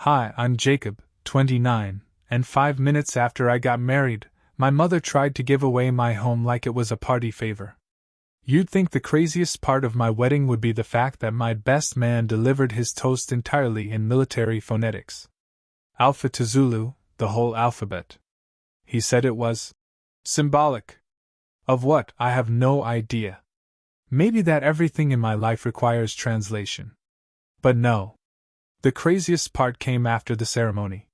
Hi, I'm Jacob, 29, and 5 minutes after I got married, my mother tried to give away my home like it was a party favor. You'd think the craziest part of my wedding would be the fact that my best man delivered his toast entirely in military phonetics. Alpha to Zulu, the whole alphabet. He said it was symbolic. Of what, I have no idea. Maybe that everything in my life requires translation. But no. The craziest part came after the ceremony.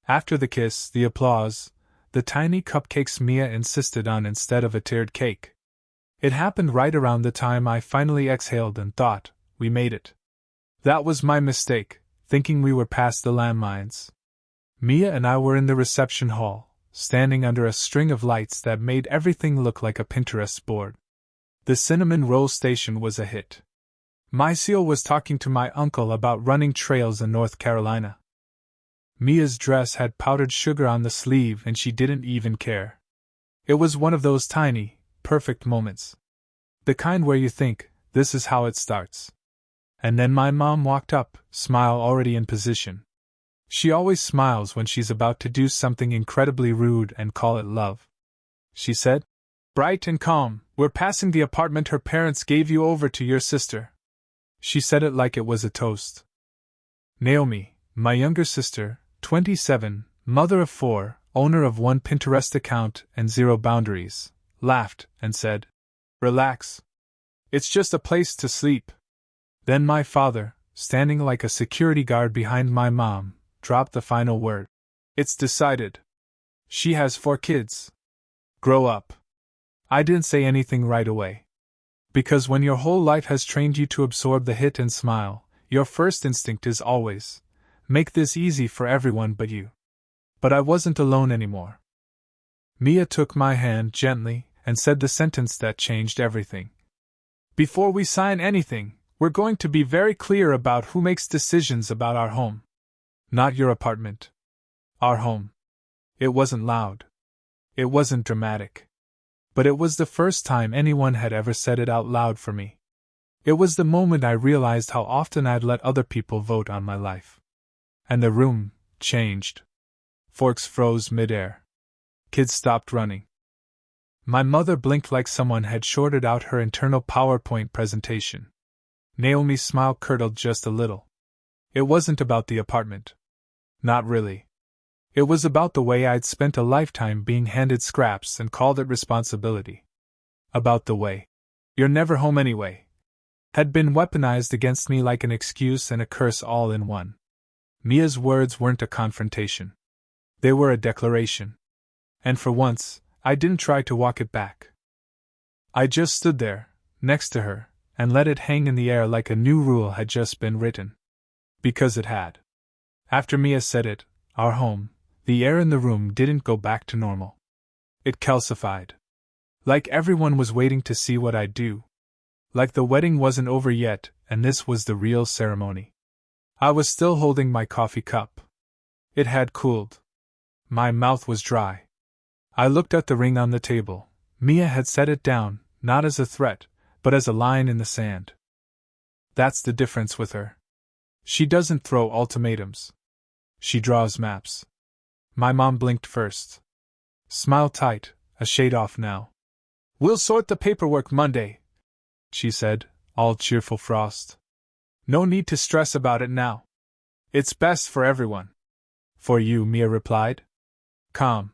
After the kiss, the applause, the tiny cupcakes Mia insisted on instead of a tiered cake. It happened right around the time I finally exhaled and thought, we made it. That was my mistake, thinking we were past the landmines. Mia and I were in the reception hall, standing under a string of lights that made everything look like a Pinterest board. The cinnamon roll station was a hit. My seal was talking to my uncle about running trails in North Carolina. Mia's dress had powdered sugar on the sleeve and she didn't even care. It was one of those tiny, perfect moments. The kind where you think, this is how it starts. And then my mom walked up, smile already in position. She always smiles when she's about to do something incredibly rude and call it love. She said, bright and calm, we're passing the apartment her parents gave you over to your sister. She said it like it was a toast. Naomi, my younger sister, 27, mother of 4, owner of 1 Pinterest account and 0 boundaries, laughed and said, relax. It's just a place to sleep. Then my father, standing like a security guard behind my mom, dropped the final word. It's decided. She has 4 kids. Grow up. I didn't say anything right away. Because when your whole life has trained you to absorb the hit and smile, your first instinct is always, make this easy for everyone but you. But I wasn't alone anymore. Mia took my hand gently and said the sentence that changed everything. Before we sign anything, we're going to be very clear about who makes decisions about our home. Not your apartment. Our home. It wasn't loud. It wasn't dramatic. But it was the first time anyone had ever said it out loud for me. It was the moment I realized how often I'd let other people vote on my life. And the room changed. Forks froze midair. Kids stopped running. My mother blinked like someone had shorted out her internal PowerPoint presentation. Naomi's smile curdled just a little. It wasn't about the apartment. Not really. It was about the way I'd spent a lifetime being handed scraps and called it responsibility. About the way, you're never home anyway, had been weaponized against me like an excuse and a curse all in one. Mia's words weren't a confrontation. They were a declaration. And for once, I didn't try to walk it back. I just stood there, next to her, and let it hang in the air like a new rule had just been written. Because it had. After Mia said it, our home, the air in the room didn't go back to normal. It calcified. Like everyone was waiting to see what I'd do. Like the wedding wasn't over yet, and this was the real ceremony. I was still holding my coffee cup. It had cooled. My mouth was dry. I looked at the ring on the table. Mia had set it down, not as a threat, but as a line in the sand. That's the difference with her. She doesn't throw ultimatums. She draws maps. My mom blinked first. Smile tight, a shade off now. We'll sort the paperwork Monday, she said, all cheerful frost. No need to stress about it now. It's best for everyone. For you, Mia replied. Calm.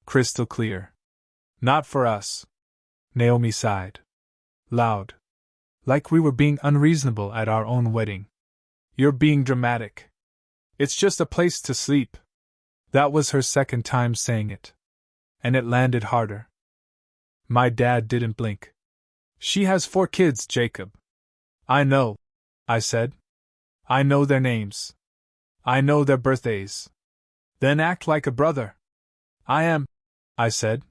Crystal clear. Not for us. Naomi sighed. Loud. Like we were being unreasonable at our own wedding. You're being dramatic. It's just a place to sleep. That was her second time saying it. And it landed harder. My dad didn't blink. She has 4 kids, Jacob. I know, I said. I know their names. I know their birthdays. Then act like a brother. I am, I said.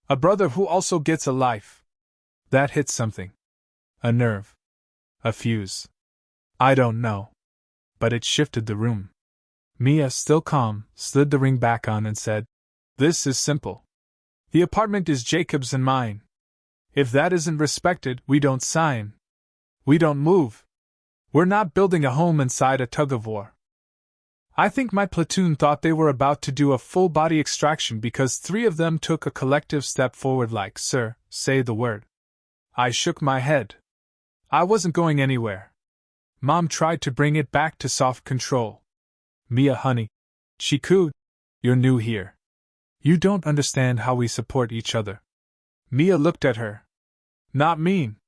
A brother who also gets a life. That hit something. A nerve. A fuse. I don't know. But it shifted the room. Mia, still calm, slid the ring back on and said, This is simple. The apartment is Jacob's and mine. If that isn't respected, we don't sign. We don't move. We're not building a home inside a tug-of-war. I think my platoon thought they were about to do a full-body extraction because 3 of them took a collective step forward like, "Sir, say the word." I shook my head. I wasn't going anywhere. Mom tried to bring it back to soft control. "Mia, honey," she cooed, "you're new here. You don't understand how we support each other." Mia looked at her. Not mean.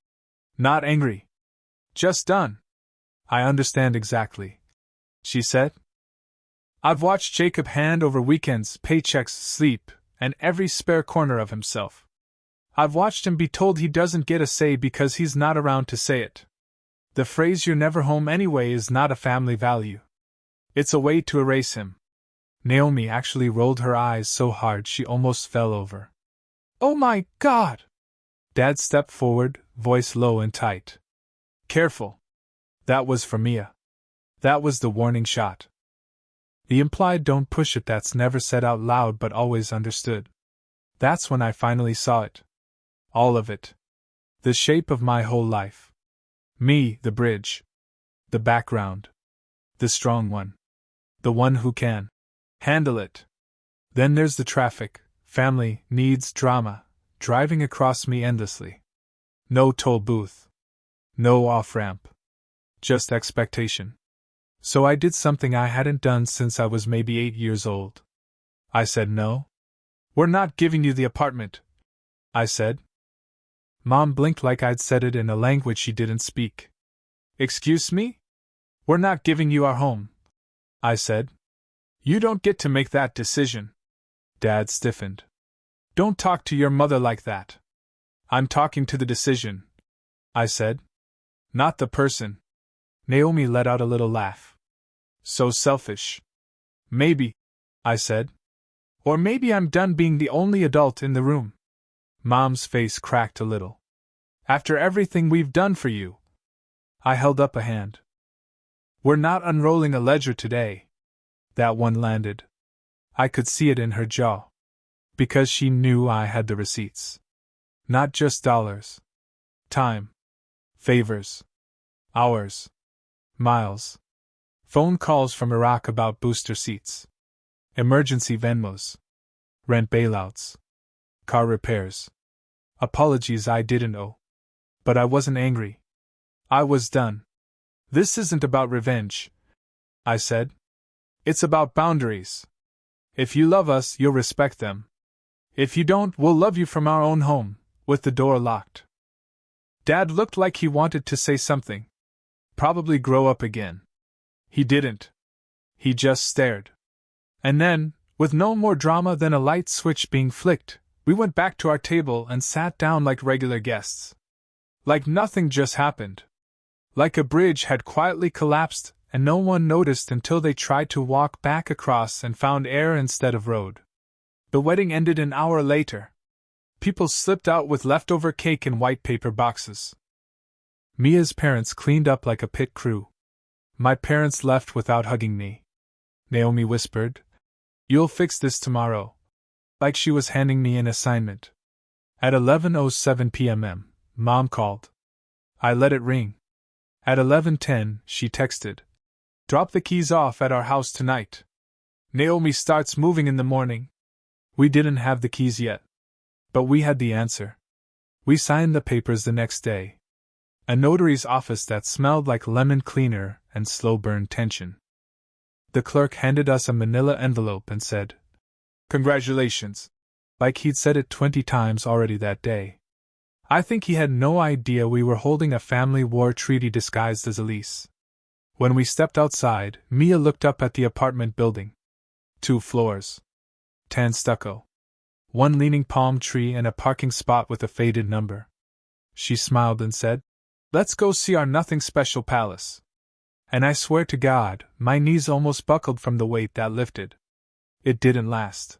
Not angry. Just done. "I understand exactly," she said. "I've watched Jacob hand over weekends, paychecks, sleep, and every spare corner of himself. I've watched him be told he doesn't get a say because he's not around to say it. The phrase 'you're never home anyway' is not a family value. It's a way to erase him." Naomi actually rolled her eyes so hard she almost fell over. "Oh my God!" Dad stepped forward, voice low and tight. "Careful." That was for Mia. That was the warning shot. The implied "don't push it" that's never said out loud but always understood. That's when I finally saw it. All of it. The shape of my whole life. Me, the bridge. The background. The strong one. The one who can handle it. Then there's the traffic, family, needs, drama, driving across me endlessly. No toll booth. No off-ramp. Just expectation. So I did something I hadn't done since I was maybe 8 years old. I said no. "We're not giving you the apartment," I said. Mom blinked like I'd said it in a language she didn't speak. "Excuse me? We're not giving you our home," I said. "You don't get to make that decision." Dad stiffened. "Don't talk to your mother like that." "I'm talking to the decision," I said. "Not the person." Naomi let out a little laugh. "So selfish." "Maybe," I said. "Or maybe I'm done being the only adult in the room." Mom's face cracked a little. "After everything we've done for you." I held up a hand. "We're not unrolling a ledger today." That one landed. I could see it in her jaw. Because she knew I had the receipts. Not just dollars. Time. Favors. Hours. Miles. Phone calls from Iraq about booster seats. Emergency Venmos. Rent bailouts. Car repairs. Apologies I didn't owe. But I wasn't angry. I was done. "This isn't about revenge," I said. "It's about boundaries. If you love us, you'll respect them. If you don't, we'll love you from our own home, with the door locked." Dad looked like he wanted to say something. Probably grow up again. He didn't. He just stared. And then, with no more drama than a light switch being flicked, we went back to our table and sat down like regular guests. Like nothing just happened. Like a bridge had quietly collapsed and no one noticed until they tried to walk back across and found air instead of road. The wedding ended an hour later. People slipped out with leftover cake in white paper boxes. Mia's parents cleaned up like a pit crew. My parents left without hugging me. Naomi whispered, "You'll fix this tomorrow." Like she was handing me an assignment. At 11:07 p.m., Mom called. I let it ring. At 11:10, she texted, "Drop the keys off at our house tonight. Naomi starts moving in the morning." We didn't have the keys yet. But we had the answer. We signed the papers the next day. A notary's office that smelled like lemon cleaner and slow-burn tension. The clerk handed us a manila envelope and said, "Congratulations," like he'd said it 20 times already that day. I think he had no idea we were holding a family war treaty disguised as a lease. When we stepped outside, Mia looked up at the apartment building. 2 floors. Tan stucco. 1 leaning palm tree and a parking spot with a faded number. She smiled and said, "Let's go see our nothing special palace." And I swear to God, my knees almost buckled from the weight that lifted. It didn't last.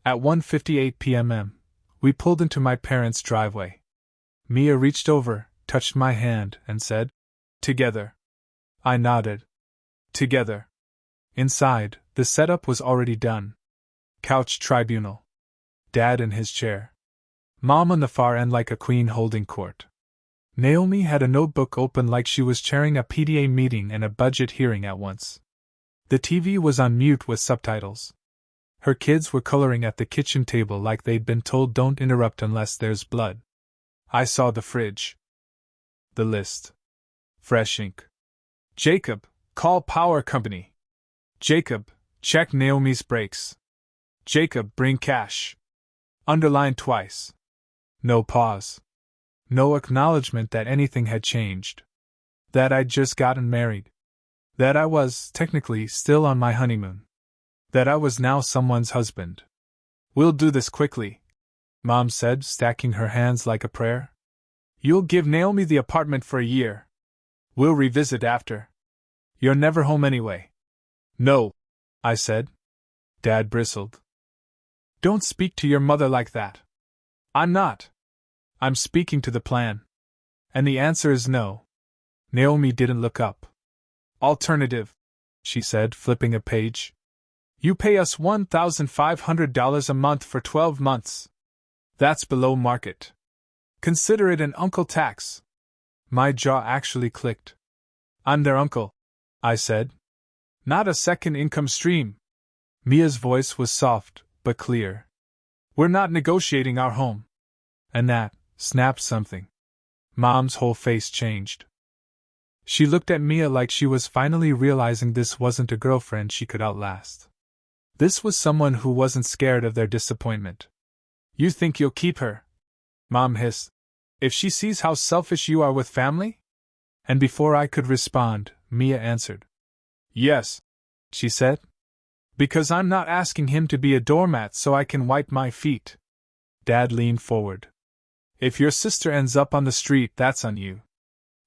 At 1:58 p.m., we pulled into my parents' driveway. Mia reached over, touched my hand, and said, "Together." I nodded. Together. Inside, the setup was already done. Couch tribunal. Dad in his chair. Mom on the far end like a queen holding court. Naomi had a notebook open like she was chairing a PTA meeting and a budget hearing at once. The TV was on mute with subtitles. Her kids were coloring at the kitchen table like they'd been told don't interrupt unless there's blood. I saw the fridge. The list. Fresh ink. Jacob, call power company. Jacob, check Naomi's brakes. Jacob, bring cash. Underlined twice. No pause. No acknowledgement that anything had changed. That I'd just gotten married. That I was, technically, still on my honeymoon. That I was now someone's husband. We'll do this quickly, Mom said, stacking her hands like a prayer. You'll give Naomi the apartment for a year. We'll revisit after. You're never home anyway. No, I said. Dad bristled. Don't speak to your mother like that. I'm not. I'm speaking to the plan. And the answer is no. Naomi didn't look up. Alternative, she said, flipping a page. You pay us $1,500 a month for 12 months. That's below market. Consider it an uncle tax. My jaw actually clicked. I'm their uncle, I said. Not a second income stream. Mia's voice was soft, but clear. We're not negotiating our home. And that snapped something. Mom's whole face changed. She looked at Mia like she was finally realizing this wasn't a girlfriend she could outlast. This was someone who wasn't scared of their disappointment. You think you'll keep her? Mom hissed. If she sees how selfish you are with family? And before I could respond, Mia answered. Yes, she said. Because I'm not asking him to be a doormat so I can wipe my feet. Dad leaned forward. If your sister ends up on the street, that's on you.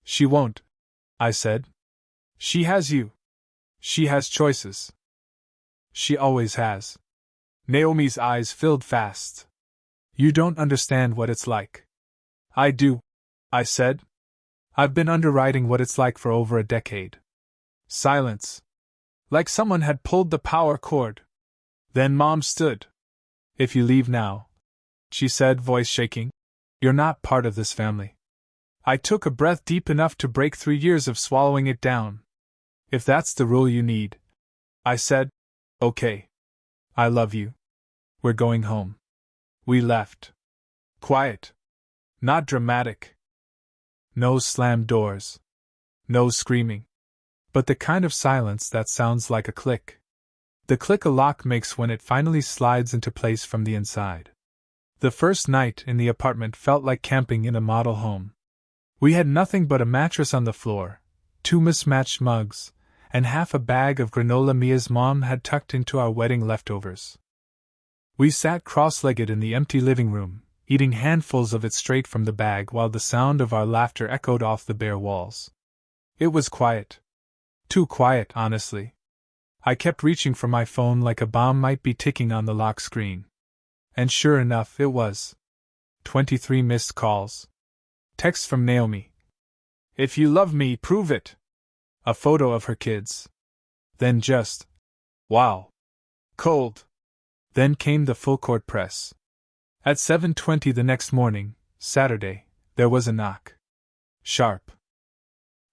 She won't, I said. She has you. She has choices. She always has. Naomi's eyes filled fast. You don't understand what it's like. I do, I said. I've been underwriting what it's like for over a decade. Silence. Like someone had pulled the power cord. Then Mom stood. If you leave now, she said, voice shaking, you're not part of this family. I took a breath deep enough to break 3 years of swallowing it down. If that's the rule you need, I said, okay. I love you. We're going home. We left. Quiet. Not dramatic. No slammed doors. No screaming. But the kind of silence that sounds like a click. The click a lock makes when it finally slides into place from the inside. The first night in the apartment felt like camping in a model home. We had nothing but a mattress on the floor, 2 mismatched mugs, and half a bag of granola Mia's mom had tucked into our wedding leftovers. We sat cross-legged in the empty living room, eating handfuls of it straight from the bag while the sound of our laughter echoed off the bare walls. It was quiet. Too quiet, honestly. I kept reaching for my phone like a bomb might be ticking on the lock screen. And sure enough, it was. 23 missed calls. Text from Naomi. If you love me, prove it. A photo of her kids. Then just, wow. Cold. Then came the full-court press. At 7:20 the next morning, Saturday, there was a knock. Sharp.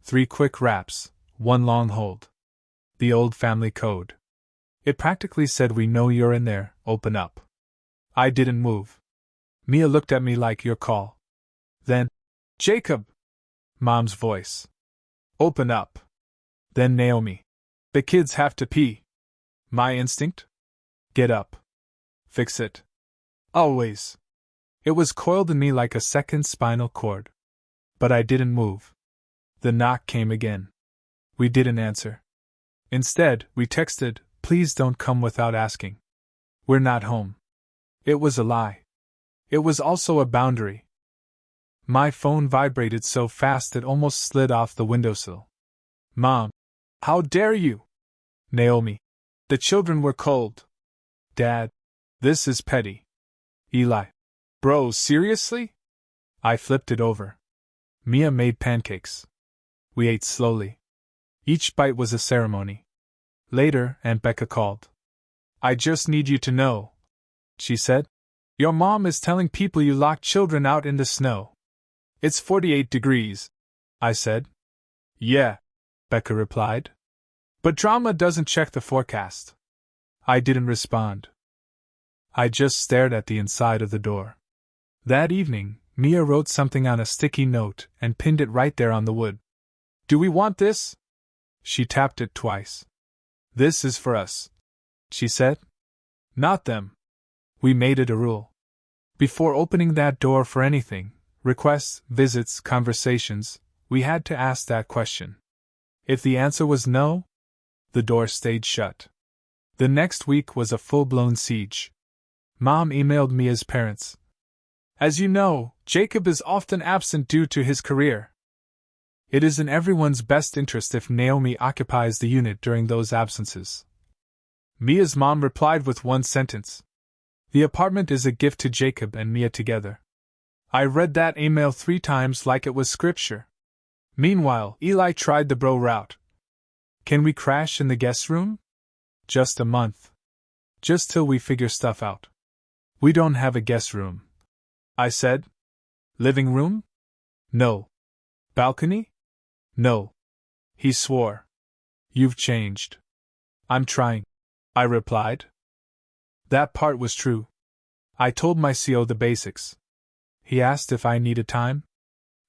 3 quick raps, 1 long hold. The old family code. It practically said, we know you're in there, open up. I didn't move. Mia looked at me like, your call. Then, Jacob! Mom's voice. Open up. Then Naomi. The kids have to pee. My instinct? Get up. Fix it. Always. It was coiled in me like a second spinal cord. But I didn't move. The knock came again. We didn't answer. Instead, we texted, please don't come without asking. We're not home. It was a lie. It was also a boundary. My phone vibrated so fast it almost slid off the windowsill. Mom. How dare you? Naomi. The children were cold. Dad. This is petty. Eli. Bro, seriously? I flipped it over. Mia made pancakes. We ate slowly. Each bite was a ceremony. Later, Aunt Becca called. I just need you to know, she said. Your mom is telling people you locked children out in the snow. It's 48 degrees, I said. Yeah, Becca replied. But drama doesn't check the forecast. I didn't respond. I just stared at the inside of the door. That evening, Mia wrote something on a sticky note and pinned it right there on the wood. Do we want this? She tapped it twice. This is for us, she said. Not them. We made it a rule. Before opening that door for anything, requests, visits, conversations, we had to ask that question. If the answer was no, the door stayed shut. The next week was a full-blown siege. Mom emailed Mia's parents. As you know, Jacob is often absent due to his career. It is in everyone's best interest if Naomi occupies the unit during those absences. Mia's mom replied with one sentence. The apartment is a gift to Jacob and Mia together. I read that email 3 times like it was scripture. Meanwhile, Eli tried the bro route. Can we crash in the guest room? Just a month. Just till we figure stuff out. We don't have a guest room, I said. Living room? No. Balcony? No. He swore. You've changed. I'm trying, I replied. That part was true. I told my CO the basics. He asked if I needed time.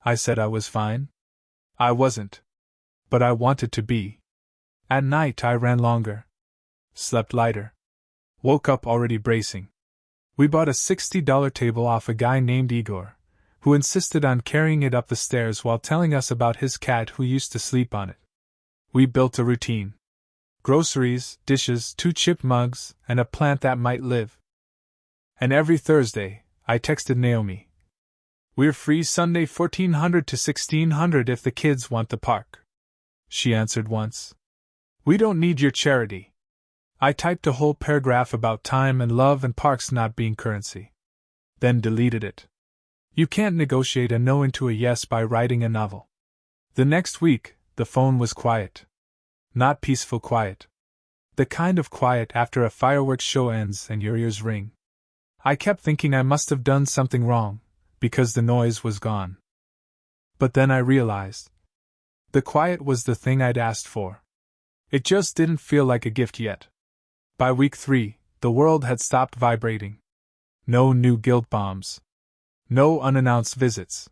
I said I was fine. I wasn't. But I wanted to be. At night I ran longer. Slept lighter. Woke up already bracing. We bought a $60 table off a guy named Igor, who insisted on carrying it up the stairs while telling us about his cat who used to sleep on it. We built a routine. Groceries, dishes, 2 chip mugs, and a plant that might live. And every Thursday, I texted Naomi. We're free Sunday 1400 to 1600 if the kids want the park. She answered once. We don't need your charity. I typed a whole paragraph about time and love and parks not being currency. Then deleted it. You can't negotiate a no into a yes by writing a novel. The next week, the phone was quiet. Not peaceful quiet. The kind of quiet after a fireworks show ends and your ears ring. I kept thinking I must have done something wrong, because the noise was gone. But then I realized. The quiet was the thing I'd asked for. It just didn't feel like a gift yet. By week 3, the world had stopped vibrating. No new guilt bombs. No unannounced visits.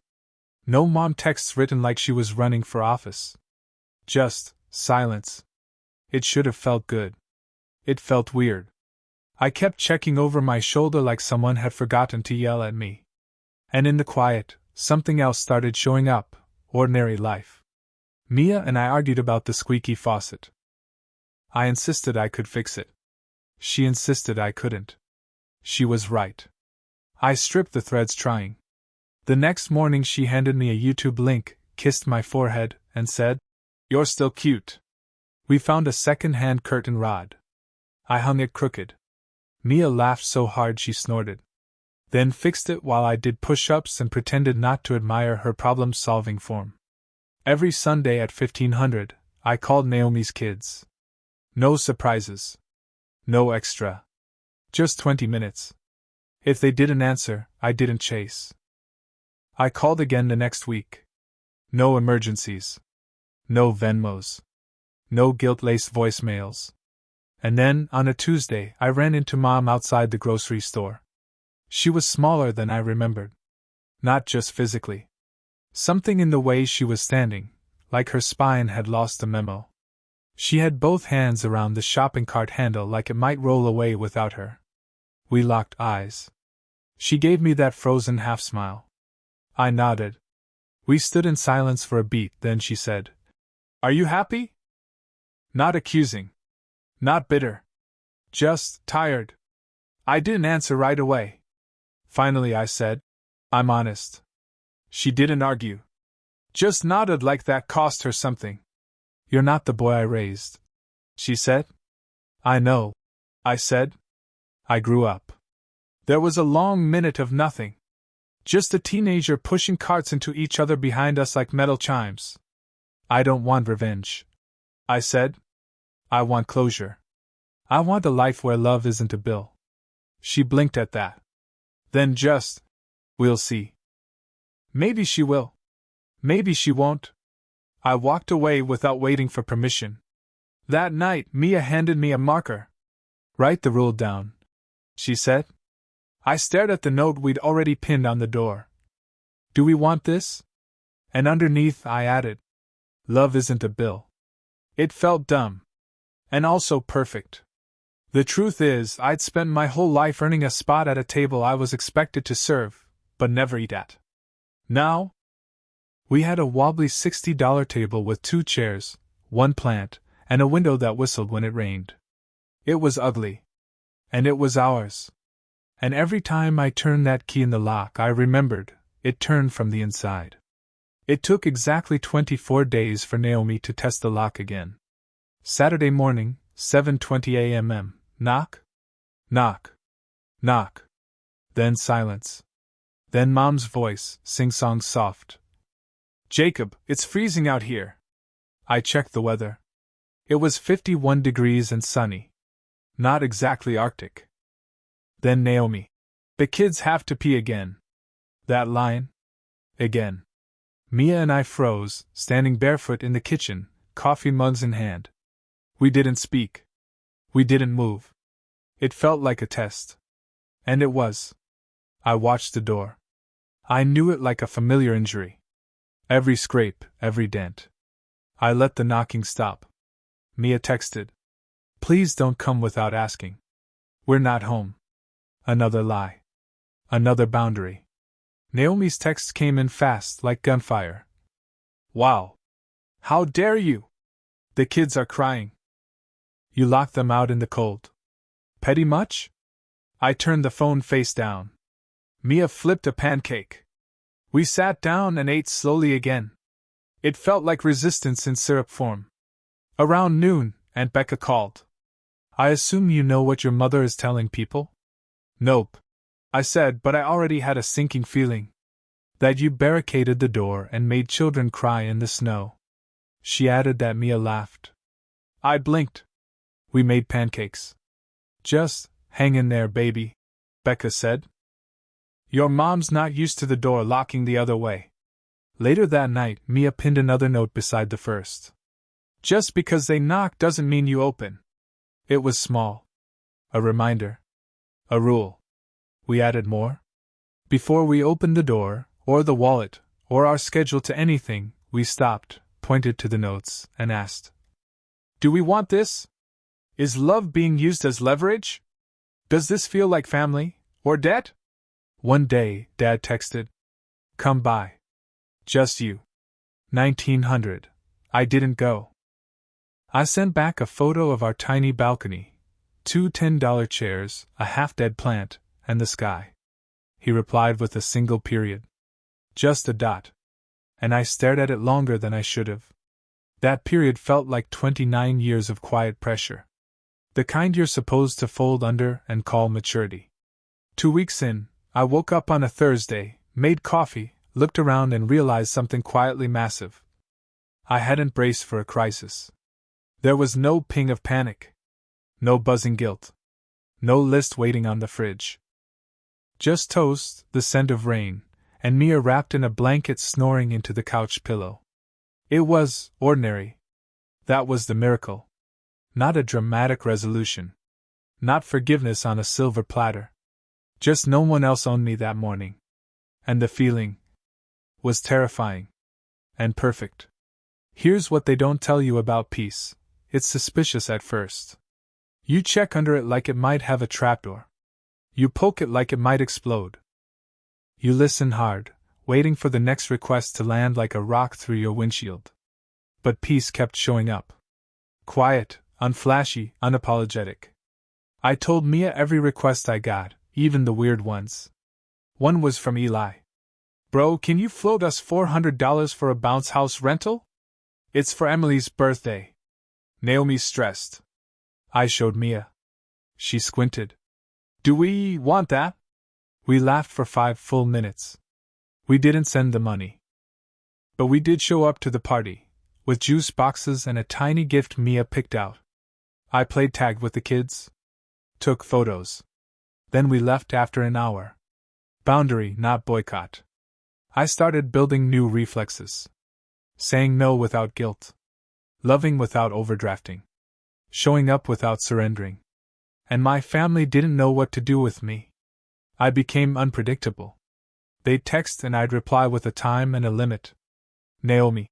No mom texts written like she was running for office. Just silence. It should have felt good. It felt weird. I kept checking over my shoulder like someone had forgotten to yell at me. And in the quiet, something else started showing up, ordinary life. Mia and I argued about the squeaky faucet. I insisted I could fix it. She insisted I couldn't. She was right. I stripped the threads trying. The next morning she handed me a YouTube link, kissed my forehead, and said, You're still cute. We found a second-hand curtain rod. I hung it crooked. Mia laughed so hard she snorted. Then fixed it while I did push-ups and pretended not to admire her problem-solving form. Every Sunday at 1500, I called Naomi's kids. No surprises. No extra. Just 20 minutes. If they didn't answer, I didn't chase. I called again the next week. No emergencies. No Venmos. No guilt-laced voicemails. And then, on a Tuesday, I ran into Mom outside the grocery store. She was smaller than I remembered. Not just physically. Something in the way she was standing, like her spine had lost a memo. She had both hands around the shopping cart handle like it might roll away without her. We locked eyes. She gave me that frozen half-smile. I nodded. We stood in silence for a beat, then she said, Are you happy? Not accusing. Not bitter. Just tired. I didn't answer right away. Finally I said, I'm honest. She didn't argue. Just nodded like that cost her something. You're not the boy I raised, she said. I know, I said. I grew up. There was a long minute of nothing. Just a teenager pushing carts into each other behind us like metal chimes. I don't want revenge, I said. I want closure. I want a life where love isn't a bill. She blinked at that. Then just, we'll see. Maybe she will. Maybe she won't. I walked away without waiting for permission. That night, Mia handed me a marker. Write the rule down, she said. I stared at the note we'd already pinned on the door. Do we want this? And underneath I added, love isn't a bill. It felt dumb. And also perfect. The truth is, I'd spent my whole life earning a spot at a table I was expected to serve, but never eat at. Now? We had a wobbly $60 table with 2 chairs, 1 plant, and a window that whistled when it rained. It was ugly. And it was ours. And every time I turned that key in the lock, I remembered, it turned from the inside. It took exactly 24 days for Naomi to test the lock again. Saturday morning, 7:20 a.m. Knock. Knock. Knock. Then silence. Then Mom's voice, sing-song soft. Jacob, it's freezing out here. I checked the weather. It was 51 degrees and sunny. Not exactly Arctic. Then Naomi. The kids have to pee again. That line? Again. Mia and I froze, standing barefoot in the kitchen, coffee mugs in hand. We didn't speak. We didn't move. It felt like a test. And it was. I watched the door. I knew it like a familiar injury. Every scrape, every dent. I let the knocking stop. Mia texted. Please don't come without asking. We're not home. Another lie. Another boundary. Naomi's texts came in fast, like gunfire. Wow. How dare you? The kids are crying. You locked them out in the cold. Petty much? I turned the phone face down. Mia flipped a pancake. We sat down and ate slowly again. It felt like resistance in syrup form. Around noon, Aunt Becca called. I assume you know what your mother is telling people? Nope, I said, but I already had a sinking feeling. That you barricaded the door and made children cry in the snow. She added that Mia laughed. I blinked. We made pancakes. Just hang in there, baby, Becca said. Your mom's not used to the door locking the other way. Later that night, Mia pinned another note beside the first. Just because they knock doesn't mean you open. It was small. A reminder. A rule. We added more. Before we opened the door, or the wallet, or our schedule to anything, we stopped, pointed to the notes, and asked, do we want this? Is love being used as leverage? Does this feel like family, or debt? One day, Dad texted. Come by. Just you. 1900. I didn't go. I sent back a photo of our tiny balcony, 2 $10 chairs, a half-dead plant, and the sky. He replied with a single period. Just a dot. And I stared at it longer than I should have. That period felt like 29 years of quiet pressure. The kind you're supposed to fold under and call maturity. 2 weeks in, I woke up on a Thursday, made coffee, looked around and realized something quietly massive. I hadn't braced for a crisis. There was no ping of panic. No buzzing guilt. No list waiting on the fridge. Just toast, the scent of rain, and Mia wrapped in a blanket snoring into the couch pillow. It was ordinary. That was the miracle. Not a dramatic resolution. Not forgiveness on a silver platter. Just no one else owned me that morning. And the feeling was terrifying. And perfect. Here's what they don't tell you about peace. It's suspicious at first. You check under it like it might have a trapdoor. You poke it like it might explode. You listen hard, waiting for the next request to land like a rock through your windshield. But peace kept showing up. Quiet, unflashy, unapologetic. I told Mia every request I got, even the weird ones. One was from Eli. Bro, can you float us $400 for a bounce house rental? It's for Emily's birthday. Naomi stressed. I showed Mia. She squinted. Do we want that? We laughed for 5 full minutes. We didn't send the money. But we did show up to the party, with juice boxes and a tiny gift Mia picked out. I played tag with the kids. Took photos. Then we left after an hour. Boundary, not boycott. I started building new reflexes. Saying no without guilt. Loving without overdrafting. showing up without surrendering. And my family didn't know what to do with me. I became unpredictable. They'd text and I'd reply with a time and a limit. Naomi,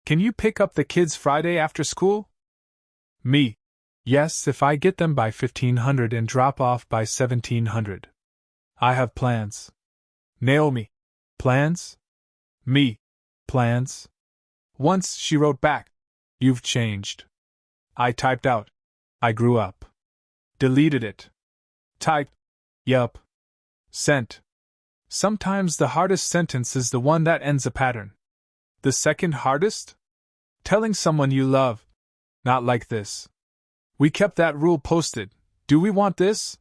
can you pick up the kids Friday after school? Me. Yes, if I get them by 1500 and drop off by 1700. I have plans. Naomi. Plans? Me. Plans? Once she wrote back, "You've changed." I typed out, "I grew up." Deleted it. Typed, "Yup." Sent. Sometimes the hardest sentence is the one that ends a pattern. The second hardest? Telling someone you love, "Not like this." We kept that rule posted. Do we want this?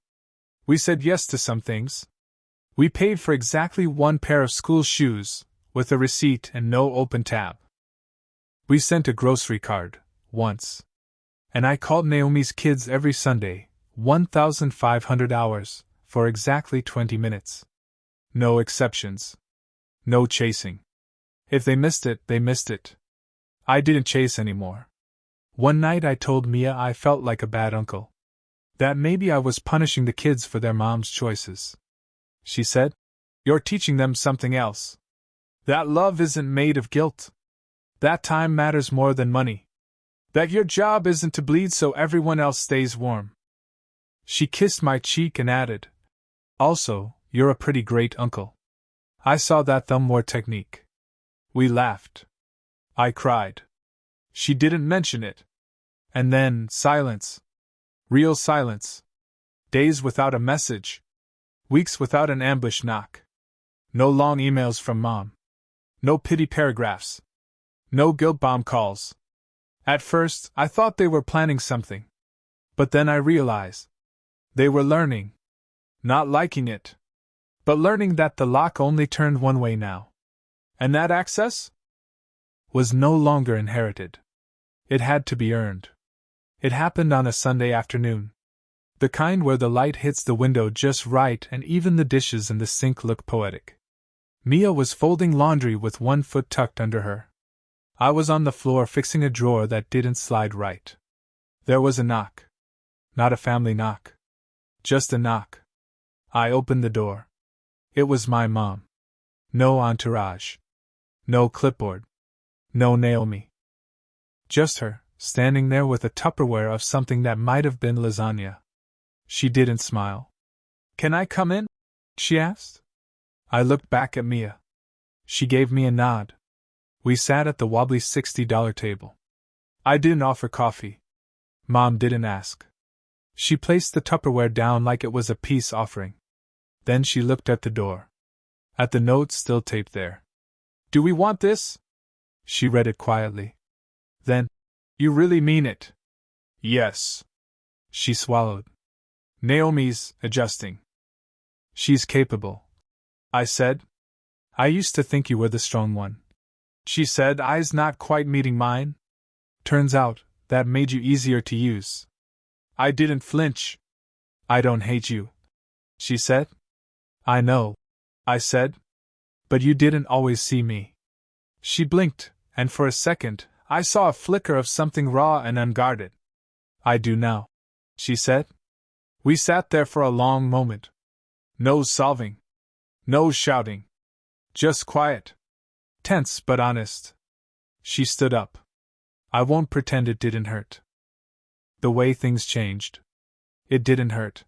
We said yes to some things. We paid for exactly one pair of school shoes, with a receipt and no open tab. We sent a grocery card, once. And I called Naomi's kids every Sunday, 1,500 hours, for exactly 20 minutes. No exceptions. No chasing. If they missed it, they missed it. I didn't chase anymore. One night I told Mia I felt like a bad uncle. That maybe I was punishing the kids for their mom's choices. She said, "You're teaching them something else. That love isn't made of guilt. That time matters more than money. That your job isn't to bleed so everyone else stays warm." She kissed my cheek and added, "Also, you're a pretty great uncle." I saw that thumb war technique. We laughed. I cried. She didn't mention it. And then, silence. Real silence. Days without a message. Weeks without an ambush knock. No long emails from Mom. No pity paragraphs. No guilt bomb calls. At first, I thought they were planning something. But then I realized. They were learning. Not liking it. But learning that the lock only turned one way now. And that access was no longer inherited. It had to be earned. It happened on a Sunday afternoon. The kind where the light hits the window just right and even the dishes in the sink look poetic. Mia was folding laundry with one foot tucked under her. I was on the floor fixing a drawer that didn't slide right. There was a knock. Not a family knock. Just a knock. I opened the door. It was my mom. No entourage. No clipboard. No Naomi. Just her, standing there with a Tupperware of something that might have been lasagna. She didn't smile. "Can I come in?" she asked. I looked back at Mia. She gave me a nod. We sat at the wobbly $60 table. I didn't offer coffee. Mom didn't ask. She placed the Tupperware down like it was a peace offering. Then she looked at the door. At the note still taped there. "Do we want this?" She read it quietly. Then, "You really mean it?" "Yes." She swallowed. "Naomi's adjusting." "She's capable," I said. "I used to think you were the strong one." She said, eyes not quite meeting mine. "Turns out, that made you easier to use." I didn't flinch. "I don't hate you," she said. "I know," I said. "But you didn't always see me." She blinked, and for a second, I saw a flicker of something raw and unguarded. "I do now," she said. We sat there for a long moment. No solving. No shouting. Just quiet. Tense but honest. She stood up. "I won't pretend it didn't hurt." The way things changed. "It didn't hurt,"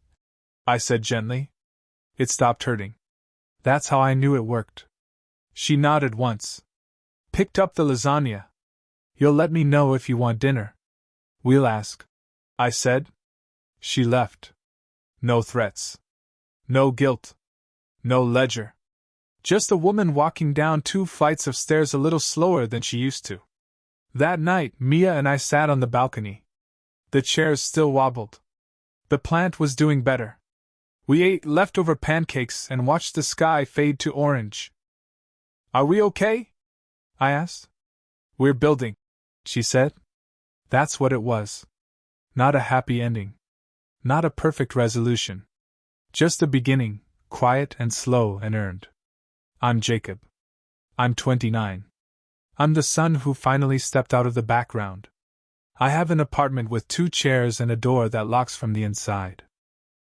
I said gently. "It stopped hurting. That's how I knew it worked." She nodded once. "Picked up the lasagna. You'll let me know if you want dinner." "We'll ask," I said. She left. No threats. No guilt. No ledger. Just a woman walking down 2 flights of stairs a little slower than she used to. That night, Mia and I sat on the balcony. The chairs still wobbled. The plant was doing better. We ate leftover pancakes and watched the sky fade to orange. "Are we okay?" I asked. "We're building," she said. That's what it was. Not a happy ending. Not a perfect resolution. Just a beginning, quiet and slow and earned. I'm Jacob. I'm 29. I'm the son who finally stepped out of the background. I have an apartment with 2 chairs and a door that locks from the inside.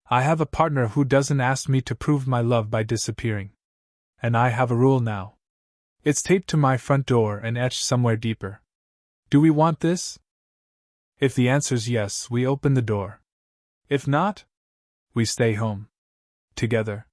I have a partner who doesn't ask me to prove my love by disappearing. And I have a rule now. It's taped to my front door and etched somewhere deeper. Do we want this? If the answer's yes, we open the door. If not, we stay home. Together.